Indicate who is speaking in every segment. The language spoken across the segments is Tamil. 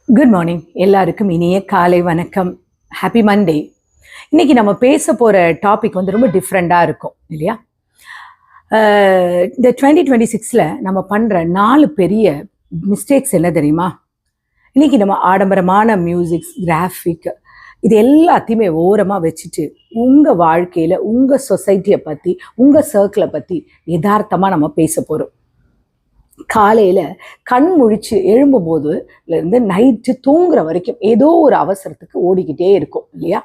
Speaker 1: Good morning. எல்லாருக்கும் இனிய காலை வணக்கம். Happy Monday. இன்னைக்கு நம்ம பேச போகிற டாபிக் வந்து ரொம்ப டிஃப்ரெண்ட்டாக இருக்கும் இல்லையா? இந்த 2026 நம்ம பண்ணுற 4 பெரிய மிஸ்டேக்ஸ் என்ன தெரியுமா? இன்னைக்கு நம்ம ஆடம்பரமான மியூசிக்ஸ், கிராஃபிக் இது எல்லாத்தையுமே ஓரமாக வச்சுட்டு உங்கள் வாழ்க்கையில் உங்கள் சொசைட்டியை பற்றி, உங்கள் சர்க்கிளை பற்றி யதார்த்தமாக நம்ம பேச போகிறோம். காலையில் கண் முழிச்சு எழும்பும்போதுலேருந்து நைட்டு தூங்குற வரைக்கும் ஏதோ ஒரு அவசரத்துக்கு ஓடிக்கிட்டே இருக்கும் இல்லையா?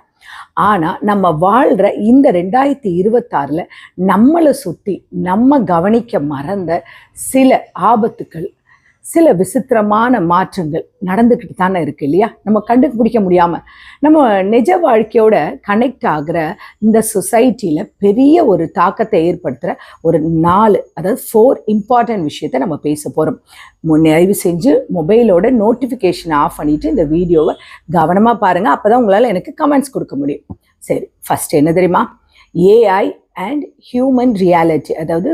Speaker 1: ஆனால் நம்ம வாழ்கிற இந்த 2026 நம்மளை சுற்றி நம்ம கவனிக்க மறந்த சில ஆபத்துக்கள், சில விசித்திரமான மாற்றங்கள் நடந்துக்கிட்டு தானே இருக்குது இல்லையா? நம்ம கண்டுபிடிக்க முடியாமல் நம்ம நிஜ வாழ்க்கையோட கனெக்ட் ஆகிற இந்த சொசைட்டியில் பெரிய ஒரு தாக்கத்தை ஏற்படுத்துகிற ஒரு 4 அதாவது 4 இம்பார்ட்டன்ட் விஷயத்தை நம்ம பேச போகிறோம். தயவு செஞ்சு மொபைலோட நோட்டிஃபிகேஷனை ஆஃப் பண்ணிவிட்டு இந்த வீடியோவை கவனமாக பாருங்கள். அப்போ தான் உங்களால் எனக்கு கமெண்ட்ஸ் கொடுக்க முடியும். சரி, ஃபஸ்ட் என்ன தெரியுமா? ஏஐ அண்ட் ஹியூமன் ரியாலிட்டி, அதாவது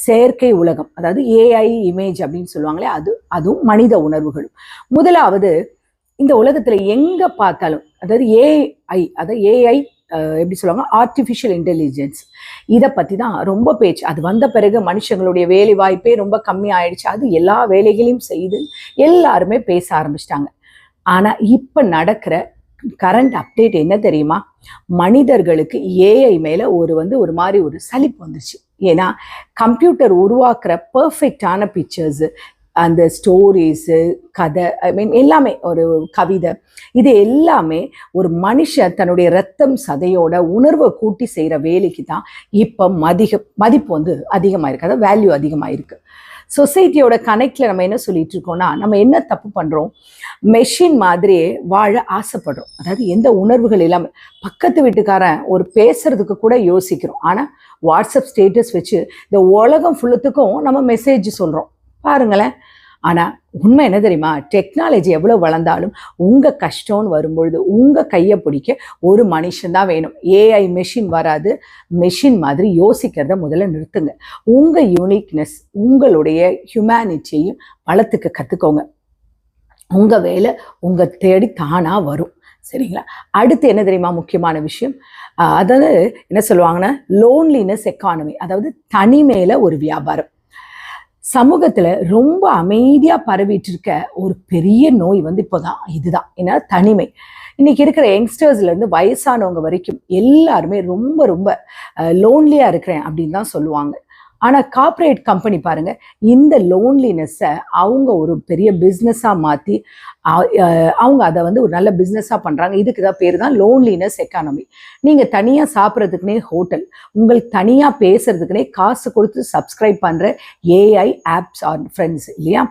Speaker 1: செயற்கை உலகம், அதாவது ஏஐ இமேஜ் அப்படின்னு சொல்லுவாங்களே, அதுவும் மனித உணர்வுகளும். முதலாவது, இந்த உலகத்தில் எங்கே பார்த்தாலும் அதாவது ஏஐ எப்படி சொல்லுவாங்க, ஆர்டிஃபிஷியல் இன்டெலிஜென்ஸ், இதை பற்றி தான் ரொம்ப பேச்சு. அது வந்த பிறகு மனுஷங்களுடைய வேலை வாய்ப்பே ரொம்ப கம்மி ஆயிடுச்சு. அது எல்லா வேலைகளையும் செய்து எல்லாருமே பேச ஆரம்பிச்சிட்டாங்க. ஆனால் இப்போ நடக்கிற கரண்ட் அப்டேட் என்ன தெரியுமா? மனிதர்களுக்கு ஏஐ மேலே ஒரு மாதிரி ஒரு சலிப்பு வந்துருச்சு. ஏன்னா கம்ப்யூட்டர் உருவாக்குற பர்ஃபெக்டான பிக்சர்ஸு, அந்த ஸ்டோரிஸு, கதை, எல்லாமே, ஒரு கவிதை, இது எல்லாமே ஒரு மனுஷன் தன்னுடைய ரத்தம் சதையோட உணர்வை கூட்டி செய்கிற வேலைக்கு தான் இப்போ மதிப்பு வந்து அதிகமாக இருக்குது, அதாவது வேல்யூ அதிகமாக இருக்குது. சொசைட்டியோட கனெக்டில் நம்ம என்ன சொல்லிட்டு இருக்கோம்னா, நம்ம என்ன தப்பு பண்ணுறோம்? மெஷின் மாதிரியே வாழ ஆசைப்படுறோம். அதாவது எந்த உணர்வுகள் இல்லாமல் பக்கத்து வீட்டுக்காரன் ஒரு பேசுறதுக்கு கூட யோசிக்கிறோம். ஆனால் வாட்ஸ்அப் ஸ்டேட்டஸ் வச்சு இந்த உலகம் ஃபுல்லுத்துக்கும் நம்ம மெசேஜ் சொல்கிறோம் பாருங்களேன். ஆனால் உண்மை என்ன தெரியுமா? டெக்னாலஜி எவ்வளோ வளர்ந்தாலும் உங்கள் கஷ்டம்னு வரும்பொழுது உங்கள் கையை பிடிக்க ஒரு மனுஷன்தான் வேணும். ஏஐ மெஷின் வராது. மெஷின் மாதிரி யோசிக்கிறத முதல்ல நிறுத்துங்க. உங்கள் யூனிக்னஸ், உங்களுடைய ஹியூமனிட்டியையும் வளர்த்துக்க கற்றுக்கோங்க. உங்கள் வேலை உங்கள் தேடி தானாக வரும். சரிங்களா? அடுத்து என்ன தெரியுமா முக்கியமான விஷயம்? அதாவது என்ன சொல்லுவாங்கன்னா, லோன்லினஸ் எக்கானமி, அதாவது தனிமையில் ஒரு வியாபாரம். சமூகத்தில் ரொம்ப அமைதியாக பரவிட்டு இருக்க ஒரு பெரிய நோய் வந்து இதுதான். ஏன்னா தனிமை. இன்னைக்கு இருக்கிற யங்ஸ்டர்ஸ்லேருந்து வயசானவங்க வரைக்கும் எல்லாருமே ரொம்ப ரொம்ப லோன்லியாக இருக்கிறேன் அப்படின்னு தான் சொல்லுவாங்க. ஆனால் கார்ப்பரேட் கம்பெனி பாருங்கள், இந்த லோன்லினஸை அவங்க ஒரு பெரிய பிஸ்னஸாக மாற்றி அவங்க அதை வந்து ஒரு நல்ல பிஸ்னஸாக பண்ணுறாங்க. இதுக்கு தான் பேர் தான் லோன்லினஸ் எக்கானமி. நீங்கள் தனியாக சாப்பிட்றதுக்குனே ஹோட்டல், உங்களுக்கு தனியாக பேசுறதுக்குனே காசு கொடுத்து சப்ஸ்கிரைப் பண்ணுற ஏஐ ஆப்ஸ் ஆர் ஃப்ரெண்ட்ஸ் இல்லையா?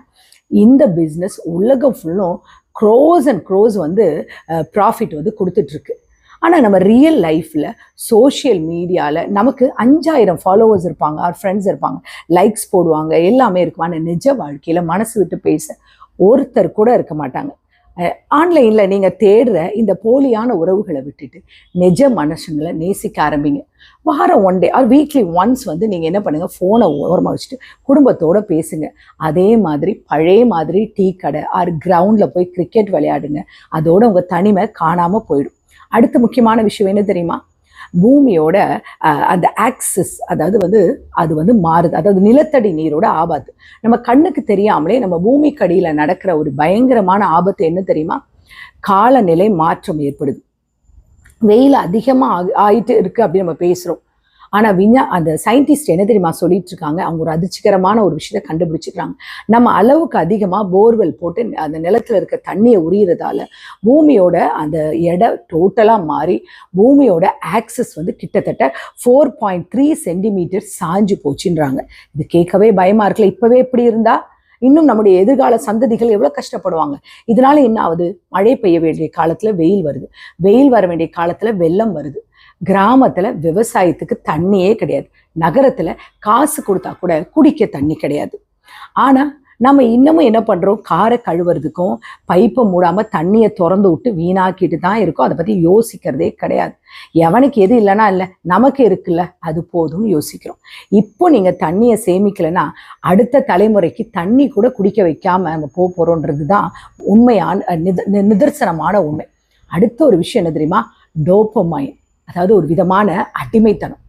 Speaker 1: இந்த பிஸ்னஸ் உலகம் ஃபுல்லும் க்ரோஸ் அண்ட் க்ரோஸ் வந்து ப்ராஃபிட் வந்து கொடுத்துட்ருக்கு. ஆனால் நம்ம ரியல் லைஃப்பில் சோஷியல் மீடியாவில் நமக்கு 5000 ஃபாலோவர்ஸ் இருப்பாங்க, ஆர் ஃப்ரெண்ட்ஸ் இருப்பாங்க, லைக்ஸ் போடுவாங்க, எல்லாமே இருக்கும். ஆனால் நிஜ வாழ்க்கையில் மனசு விட்டு பேச ஒருத்தர் கூட இருக்க மாட்டாங்க. ஆன்லைனில் நீங்கள் தேடுற இந்த போலியான உறவுகளை விட்டுட்டு நிஜ மனுஷங்களை நேசிக்க ஆரம்பிங்க. வாரம் 1 டே ஆர் வீக்லி ஒன்ஸ் வந்து நீங்கள் என்ன பண்ணுங்கள், ஃபோனை ஓரமாக வச்சுட்டு குடும்பத்தோடு பேசுங்க. அதே மாதிரி பழைய மாதிரி டீ கடை ஆர் கிரவுண்டில் போய் கிரிக்கெட் விளையாடுங்க. அதோடு உங்கள் தனிமை காணாமல் போயிடும். அடுத்த முக்கியமான விஷயம் என்ன தெரியுமா? பூமியோட அந்த ஆக்சிஸ், அதாவது அது வந்து மாறுது. அதாவது நிலத்தடி நீரோட ஆபத்து. நம்ம கண்ணுக்கு தெரியாமலே நம்ம பூமிக்கடியில் நடக்கிற ஒரு பயங்கரமான ஆபத்து என்ன தெரியுமா? காலநிலை மாற்றம் ஏற்படுது. வெயில் அதிகமாக ஆயிட்டு இருக்குது அப்படின்னு நம்ம பேசுகிறோம். ஆனால் அந்த சயின்டிஸ்ட் என்ன தெரியுமா சொல்லிட்டு இருக்காங்க? அவங்க ஒரு அதிர்ச்சிகரமான ஒரு விஷயத்தை கண்டுபிடிச்சிக்கிறாங்க. நம்ம அளவுக்கு அதிகமாக போர்வெல் போட்டு அந்த நிலத்தில் இருக்க தண்ணியை உரியறதால பூமியோட அந்த எடை டோட்டலாக மாறி பூமியோட ஆக்சஸ் வந்து கிட்டத்தட்ட 4.3 சென்டிமீட்டர் சாஞ்சு போச்சுன்றாங்க. இது கேட்கவே பயமாக இருக்குல்ல? இப்போவே எப்படி இருந்தால் இன்னும் நம்முடைய எதிர்கால சந்ததிகள் எவ்வளோ கஷ்டப்படுவாங்க. இதனால என்ன ஆகுது? மழை பெய்ய வேண்டிய காலத்தில் வெயில் வருது, வெயில் வர வேண்டிய காலத்தில் வெள்ளம் வருது. கிராமத்தில் விவசாயத்துக்கு தண்ணியே கிடையாது. நகரத்தில் காசு கொடுத்தா கூட குடிக்க தண்ணி கிடையாது. ஆனால் நம்ம இன்னமும் என்ன பண்ணுறோம், காரை கழுவுறதுக்கும் பைப்பை மூடாமல் தண்ணியை திறந்து விட்டு வீணாக்கிட்டு தான் இருக்கோம். அதை பற்றி யோசிக்கிறதே கிடையாது. எவனுக்கு எது இல்லைன்னா இல்லை, நமக்கு இருக்குல்ல அது போதும்னு யோசிக்கிறோம். இப்போ நீங்கள் தண்ணியை சேமிக்கலைன்னா அடுத்த தலைமுறைக்கு தண்ணி கூட குடிக்க வைக்காமல் நம்ம போகிறோன்றது தான் உண்மையான நிதர்சனமான உண்மை. அடுத்த ஒரு விஷயம் என்ன தெரியுமா, டோபமைன். அதாவது ஒரு விதமான அடிமைத்தனம்.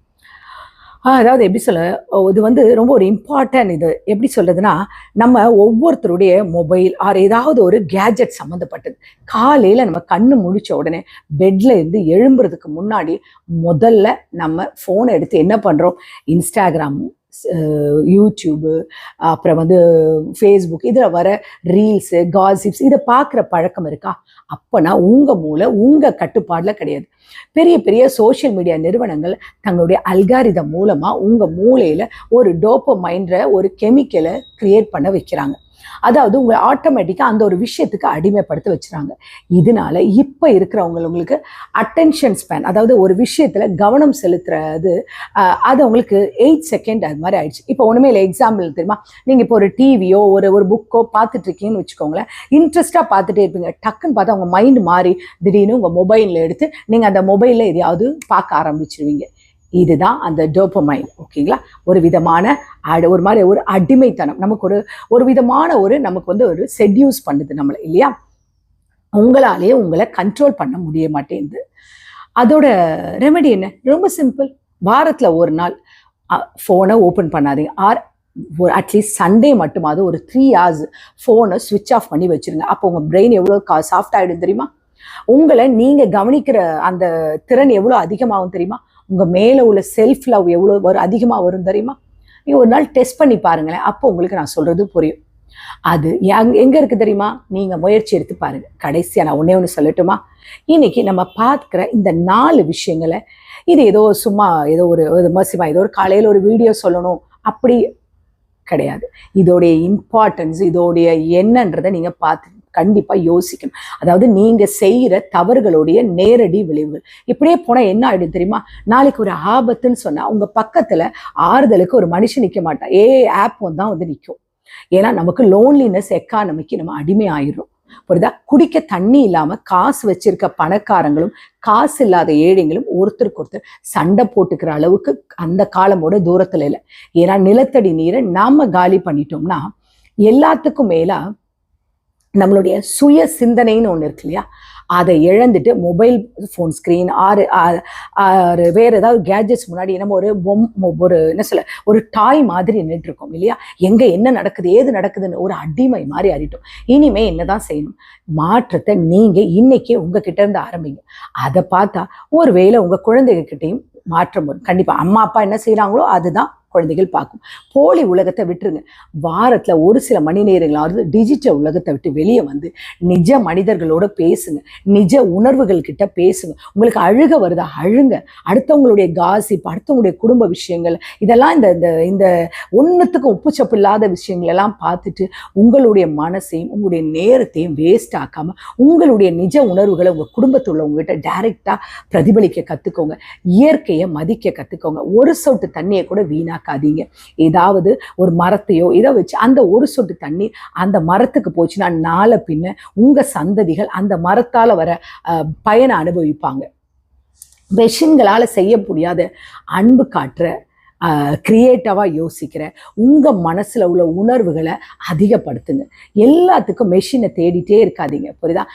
Speaker 1: அதாவது எப்படி சொல்ல, இது ரொம்ப ஒரு இம்பார்ட்டன்ட். இது எப்படி சொல்றதுன்னா, நம்ம ஒவ்வொருத்தருடைய மொபைல் ஆர் ஏதாவது ஒரு கேஜெட் சம்மந்தப்பட்டது. காலையில் நம்ம கண்ணு முழிச்ச உடனே பெட்ல இருந்து எழும்புறதுக்கு முன்னாடி முதல்ல நம்ம ஃபோனை எடுத்து என்ன பண்ணுறோம், இன்ஸ்டாகிராம், யூடியூபு, அப்புறம் ஃபேஸ்புக், இதில் வர ரீல்ஸு, காசிப்ஸ் இதை பார்க்குற பழக்கம் இருக்கா? அப்போனா உங்கள் மூளை உங்கள் கட்டுப்பாடில் கிடையாது. பெரிய பெரிய சோஷியல் மீடியா நிறுவனங்கள் தங்களுடைய அல்காரிதம் மூலமாக உங்கள் மூளையில் ஒரு டோபமைன்ற ஒரு கெமிக்கலை கிரியேட் பண்ண வைக்கிறாங்க. அதாவது உங்களை ஆட்டோமேட்டிக்காக அந்த ஒரு விஷயத்துக்கு அடிமைப்படுத்த வச்சுறாங்க. இதனால இப்போ இருக்கிறவங்களுக்கு அட்டென்ஷன் ஸ்பேன், அதாவது ஒரு விஷயத்தில் கவனம் செலுத்துறது, அது உங்களுக்கு 8 செகண்ட் அது மாதிரி ஆயிடுச்சு. இப்போ ஒன்றுமே இல்லை, எக்ஸாம்பிள் தெரியுமா, நீங்கள் இப்போ ஒரு டிவியோ ஒரு புக்கோ பார்த்துட்டு இருக்கீங்கன்னு வச்சுக்கோங்களேன். இன்ட்ரெஸ்ட்டாக பார்த்துட்டே இருப்பீங்க. டக்குன்னு பார்த்தா உங்கள் மைண்டு மாறி திடீர்னு உங்கள் மொபைலில் எடுத்து நீங்கள் அந்த மொபைலில் எதையாவது பார்க்க ஆரம்பிச்சிருவீங்க. இதுதான் அந்த டோபமைன். ஓகேங்களா, ஒரு விதமான ஒரு மாதிரி ஒரு அடிமைத்தனம். நமக்கு ஒரு விதமான நமக்கு ஒரு செட்யூஸ் பண்ணுது நம்மளை, இல்லையா? உங்களாலேயே உங்களை கண்ட்ரோல் பண்ண முடிய மாட்டேங்குது. அதோட ரெமெடி என்ன? ரொம்ப சிம்பிள். வாரத்தில் ஒரு நாள் ஃபோனை ஓப்பன் பண்ணாதீங்க. அட்லீஸ்ட் சண்டே மட்டுமாவது ஒரு 3 hours ஃபோனை ஸ்விட்ச் ஆஃப் பண்ணி வச்சுருங்க. அப்போ உங்கள் பிரெயின் எவ்வளோ சாஃப்ட் ஆகிடும் தெரியுமா? உங்களை நீங்கள் கவனிக்கிற அந்த திறன் எவ்வளோ அதிகமாகும் தெரியுமா? உங்கள் மேலே உள்ள செல்ஃப் லவ் எவ்வளோ அதிகமாக வரும் தெரியுமா? நீங்கள் ஒரு நாள் டெஸ்ட் பண்ணி பாருங்களேன். அப்போ உங்களுக்கு நான் சொல்கிறது புரியும். அது எங்கே இருக்குது தெரியுமா? நீங்கள் முயற்சி எடுத்து பாருங்கள். கடைசியாக நான் ஒன்றே ஒன்று சொல்லட்டுமா? இன்னைக்கு நம்ம பார்க்குற இந்த 4 விஷயங்களை, இது ஏதோ சும்மா ஏதோ ஒரு மசிமா ஏதோ ஒரு காலையில் ஒரு வீடியோ சொல்லணும் அப்படி கிடையாது. இதோடைய இம்பார்ட்டன்ஸ், இதோடைய என்னன்றதை நீங்கள் பார்த்து கண்டிப்பாக யோசிக்கணும். அதாவது நீங்கள் செய்கிற தவறுகளுடைய நேரடி விளைவுகள். இப்படியே போனால் என்ன ஆகிடும் தெரியுமா? நாளைக்கு ஒரு ஆபத்துன்னு சொன்னால் உங்கள் பக்கத்தில் ஆறுதலுக்கு ஒரு மனுஷன் நிற்க மாட்டான், ஆப் தான் நிற்கும். ஏன்னா நமக்கு லோன்லினஸ் எக்கானமிக்கு நம்ம அடிமை ஆயிடும். புரியுதா? குடிக்க தண்ணி இல்லாமல் காசு வச்சிருக்க பணக்காரங்களும் காசு இல்லாத ஏழைங்களும் ஒருத்தருக்கு ஒருத்தர் சண்டை போட்டுக்கிற அளவுக்கு அந்த காலமோட தூரத்தில் இல்லை. ஏன்னா நிலத்தடி நீரை நாம காலி பண்ணிட்டோம்னா எல்லாத்துக்கும் மேலா நம்மளுடைய சுய சிந்தனைன்னு ஒன்று இருக்கு இல்லையா, அதை இழந்துட்டு மொபைல் ஃபோன் ஸ்க்ரீன் வேறு ஏதாவது கேஜெட்ஸ் முன்னாடி நம்ம ஒரு என்ன சொல்ல ஒரு டாய் மாதிரி நின்றுட்டு இருக்கோம் இல்லையா? எங்கே என்ன நடக்குது ஏது நடக்குதுன்னு ஒரு அடிமை மாதிரி அறிட்டோம். இனிமே என்னதான் செய்யணும்? மாற்றத்தை நீங்கள் இன்னைக்கே உங்ககிட்ட இருந்து ஆரம்பிங்க. அதை பார்த்தா ஒருவேளை உங்கள் குழந்தைகிட்டையும் மாற்றம் வரும். கண்டிப்பாக அம்மா அப்பா என்ன செய்கிறாங்களோ அதுதான் குழந்தைகள் பார்க்கும். போலி உலகத்தை விட்டுருங்க. வாரத்தில் ஒரு சில மணி நேரங்களாவது டிஜிட்டல் உலகத்தை விட்டு வெளியே வந்து நிஜ மனிதர்களோட பேசுங்க, நிஜ உணர்வுகள் கிட்ட பேசுங்க. உங்களுக்கு அழுக வருதா அழுங்க. அடுத்தவங்களுடைய காசிப், அடுத்தவங்களுடைய குடும்ப விஷயங்கள், இதெல்லாம் இந்த ஒன்றுத்துக்கும் உப்புச்சப்பு இல்லாத விஷயங்கள் எல்லாம் பார்த்துட்டு உங்களுடைய மனசையும் உங்களுடைய நேரத்தையும் வேஸ்ட் ஆக்காமல் உங்களுடைய நிஜ உணர்வுகளை உங்கள் குடும்பத்தில் உள்ளவங்ககிட்ட டைரெக்டாக பிரதிபலிக்க கற்றுக்கோங்க. இயற்கையை மதிக்க கற்றுக்கோங்க. ஒரு சொட்டு தண்ணியை கூட வீணாக்காதீங்க. ஏதாவது ஒரு மரத்தையோ இதை வச்சு அந்த ஒரு சொட்டு தண்ணி அந்த மரத்துக்கு போச்சுன்னா நாளை பின்ன உங்க சந்ததிகள் அந்த மரத்தால் வர பயனை அனுபவிப்பாங்க. மெஷின்களால் செய்ய முடியாத அன்பு காட்டுற கிரியேட்டிவாக யோசிக்கிற உங்கள் மனசில் உள்ள உணர்வுகளை அதிகப்படுத்துங்க. எல்லாத்துக்கும் மெஷினை தேடிட்டே இருக்காதீங்க. புரியுதா?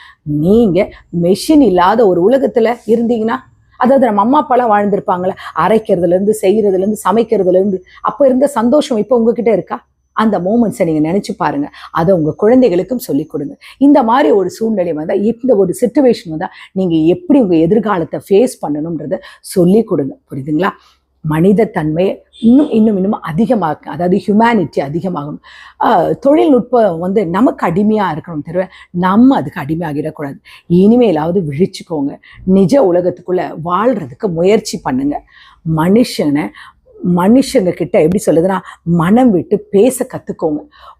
Speaker 1: நீங்கள் மெஷின் இல்லாத ஒரு உலகத்தில் இருந்தீங்கன்னா, அதாவது நம்ம அம்மா அப்பாலாம் வாழ்ந்திருப்பாங்களே, அரைக்கிறதுலேருந்து செய்கிறதுலேருந்து சமைக்கிறதுலேருந்து, அப்போ இருந்த சந்தோஷம் இப்போ உங்ககிட்ட இருக்கா? அந்த மூமெண்ட்ஸை நீங்கள் நினச்சி பாருங்கள். அதை உங்கள் குழந்தைகளுக்கும் சொல்லிக் கொடுங்க. இந்த மாதிரி ஒரு சூழ்நிலை வந்தால், இந்த ஒரு சிச்சுவேஷன் வந்தால் நீங்கள் எப்படி உங்கள் எதிர்காலத்தை ஃபேஸ் பண்ணணுன்றதை சொல்லிக் கொடுங்க. புரியுதுங்களா? மனித தன்மை இன்னும் அதிகமாக, அதாவது ஹியூமனிட்டி அதிகமாகணும். தொழில்நுட்பம் நமக்கு அடிமையாக இருக்கணும் தவிர நம்ம அதுக்கு அடிமையாகிடக்கூடாது. இனிமேலாவது விழிச்சுக்கோங்க. நிஜ உலகத்துக்குள்ளே வாழ்கிறதுக்கு முயற்சி பண்ணுங்க. மனுஷங்க கிட்ட எப்படி சொல்லுதுன்னா, மனம் விட்டு பேச கற்றுக்கோங்க.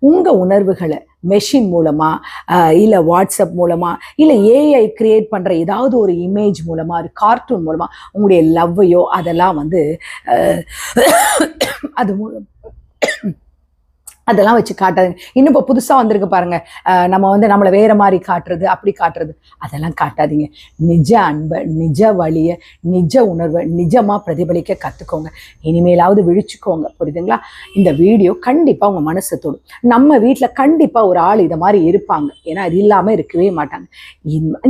Speaker 1: உங்கள் உணர்வுகளை மெஷின் மூலமாக இல்லை வாட்ஸ்அப் மூலமாக இல்லை ஏஐ கிரியேட் பண்ணுற ஏதாவது ஒரு இமேஜ் மூலமாக ஒரு கார்ட்டூன் மூலமாக உங்களுடைய லவ்வையோ அதெல்லாம் அதெல்லாம் வச்சு காட்டாதுங்க. இன்னும் இப்போ புதுசாக வந்திருக்கு பாருங்க, நம்ம வந்து நம்மளை வேற மாதிரி காட்டுறது, அப்படி காட்டுறது, அதெல்லாம் காட்டாதீங்க. நிஜ அன்பை, நிஜ வழியை, நிஜ உணர்வை நிஜமாக பிரதிபலிக்க கற்றுக்கோங்க. இனிமேலாவது விழிச்சுக்கோங்க, புரியுதுங்களா? இந்த வீடியோ கண்டிப்பாக உங்கள் மனசை தொடும். நம்ம வீட்டில் கண்டிப்பாக ஒரு ஆள் இதை மாதிரி இருப்பாங்க, ஏன்னா அது இல்லாமல் இருக்கவே மாட்டாங்க.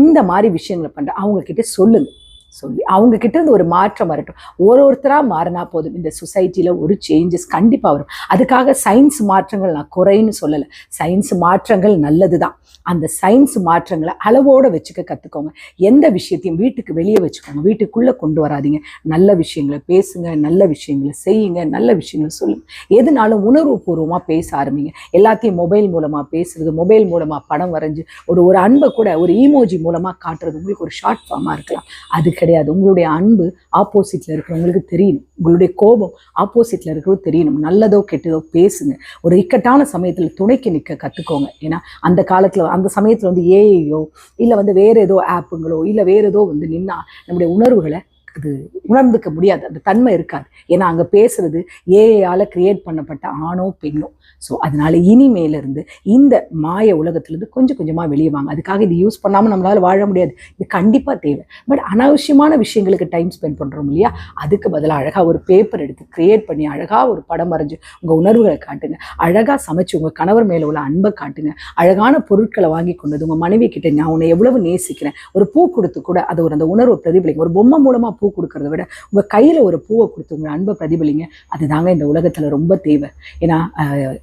Speaker 1: இந்த மாதிரி விஷயங்களை பண்ணுற அவங்கக்கிட்ட சொல்லுங்கள். சொல்லி அவங்க கிட்ட இருந்து ஒரு மாற்றம் வரட்டும். ஒருத்தராக மாறினா போதும். இந்த சொசைட்டியில் ஒரு சேஞ்சஸ் கண்டிப்பாக வரும். அதுக்காக சயின்ஸ் மாற்றங்கள் நான் குறைன்னு சொல்லலை. சயின்ஸ் மாற்றங்கள் நல்லது தான். அந்த சயின்ஸ் மாற்றங்களை அளவோடு வச்சுக்க கற்றுக்கோங்க. எந்த விஷயத்தையும் வீட்டுக்கு வெளியே வச்சுக்கோங்க, வீட்டுக்குள்ளே கொண்டு வராதிங்க. நல்ல விஷயங்களை பேசுங்க, நல்ல விஷயங்களை செய்யுங்க, நல்ல விஷயங்களை சொல்லுங்க. எதுனாலும் உணர்வுபூர்வமாக பேச ஆரம்பிங்க. எல்லாத்தையும் மொபைல் மூலமாக பேசுறது, மொபைல் மூலமாக படம் வரைஞ்சி ஒரு அன்பை கூட ஒரு ஈமோஜி மூலமாக காட்டுறது உங்களுக்கு ஒரு ஷார்ட் ஃபார்மாக இருக்கலாம். அது கிடையாது. உங்களுடைய அன்பு ஆப்போசிட்டில் இருக்கிறவங்களுக்கு தெரியணும். உங்களுடைய கோபம் ஆப்போசிட்டில் இருக்கிறவங்க தெரியணும். நல்லதோ கெட்டதோ பேசுங்க. ஒரு இக்கட்டான சமயத்தில் துணைக்கு நிற்க கற்றுக்கோங்க. ஏன்னா அந்த காலத்தில் அந்த சமயத்தில் வந்து ஏஐயோ இல்லை வந்து வேறு ஏதோ ஆப்புங்களோ இல்லை வேறு ஏதோ வந்து நின்னா நம்முடைய உணர்வுகளை அது உணர்ந்துக்க முடியாது. அந்த தன்மை இருக்காது. ஏன்னா அங்கே பேசுறது ஏஐயால் கிரியேட் பண்ணப்பட்ட ஆணோ பெண்ணோ. ஸோ அதனால இனிமேலிருந்து இந்த மாய உலகத்துலேருந்து கொஞ்சம் கொஞ்சமாக வெளியே வாங்க. அதுக்காக இது யூஸ் பண்ணாமல் நம்மளால் வாழ முடியாது. இது கண்டிப்பாக தேவை. பட் அனாவசியமான விஷயங்களுக்கு டைம் ஸ்பெண்ட் பண்ணுறோம் இல்லையா, அதுக்கு பதிலாக அழகாக ஒரு பேப்பர் எடுத்து கிரியேட் பண்ணி அழகாக ஒரு படம் வரைஞ்சி உங்கள் உணர்வுகளை காட்டுங்க. அழகாக சமைச்சு உங்கள் கணவர் மேலே உள்ள அன்பை காட்டுங்க. அழகான பொருட்களை வாங்கி கொண்டது உங்கள் மனைவி கிட்ட நான் உன்னை எவ்வளவு நேசிக்கிறேன் ஒரு பூ கொடுத்து கூட அது ஒரு அந்த உணர்வை பிரதிபலிங்க. ஒரு பொம்மை மூலமாக பூ கொடுக்கறத விட உங்கள் கையில் ஒரு பூவை கொடுத்து உங்கள் அன்பை பிரதிபலிங்க. அதுதாங்க இந்த உலகத்தில் ரொம்ப தேவை. ஏன்னா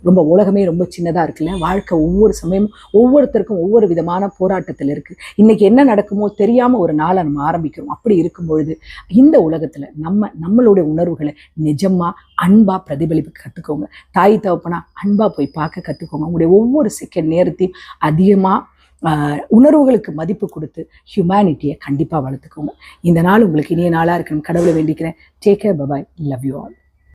Speaker 1: ரொம்ப உலகமே ரொம்ப சின்னதாக இருக்குல்ல. வாழ்க்கை ஒவ்வொரு சமயமும் ஒவ்வொருத்தருக்கும் ஒவ்வொரு விதமான போராட்டத்தில் இருக்குது. இன்றைக்கி என்ன நடக்குமோ தெரியாமல் ஒரு நாளை நம்ம ஆரம்பிக்கிறோம். அப்படி இருக்கும் பொழுது இந்த உலகத்தில் நம்மளுடைய உணர்வுகளை நிஜமாக அன்பாக பிரதிபலிப்பு கற்றுக்கோங்க. தாய் தகப்பனா அன்பாக போய் பார்க்க கற்றுக்கோங்க. உங்களுடைய ஒவ்வொரு செகண்ட் நேரத்தையும் அதிகமாக உணர்வுகளுக்கு மதிப்பு கொடுத்து ஹியூமனிட்டியை கண்டிப்பாக வளர்த்துக்கோங்க. இந்த நாள் உங்களுக்கு இனிய நாளாக இருக்கணும் கடவுளை வேண்டிக்கிறேன். Take care, bye, love you all.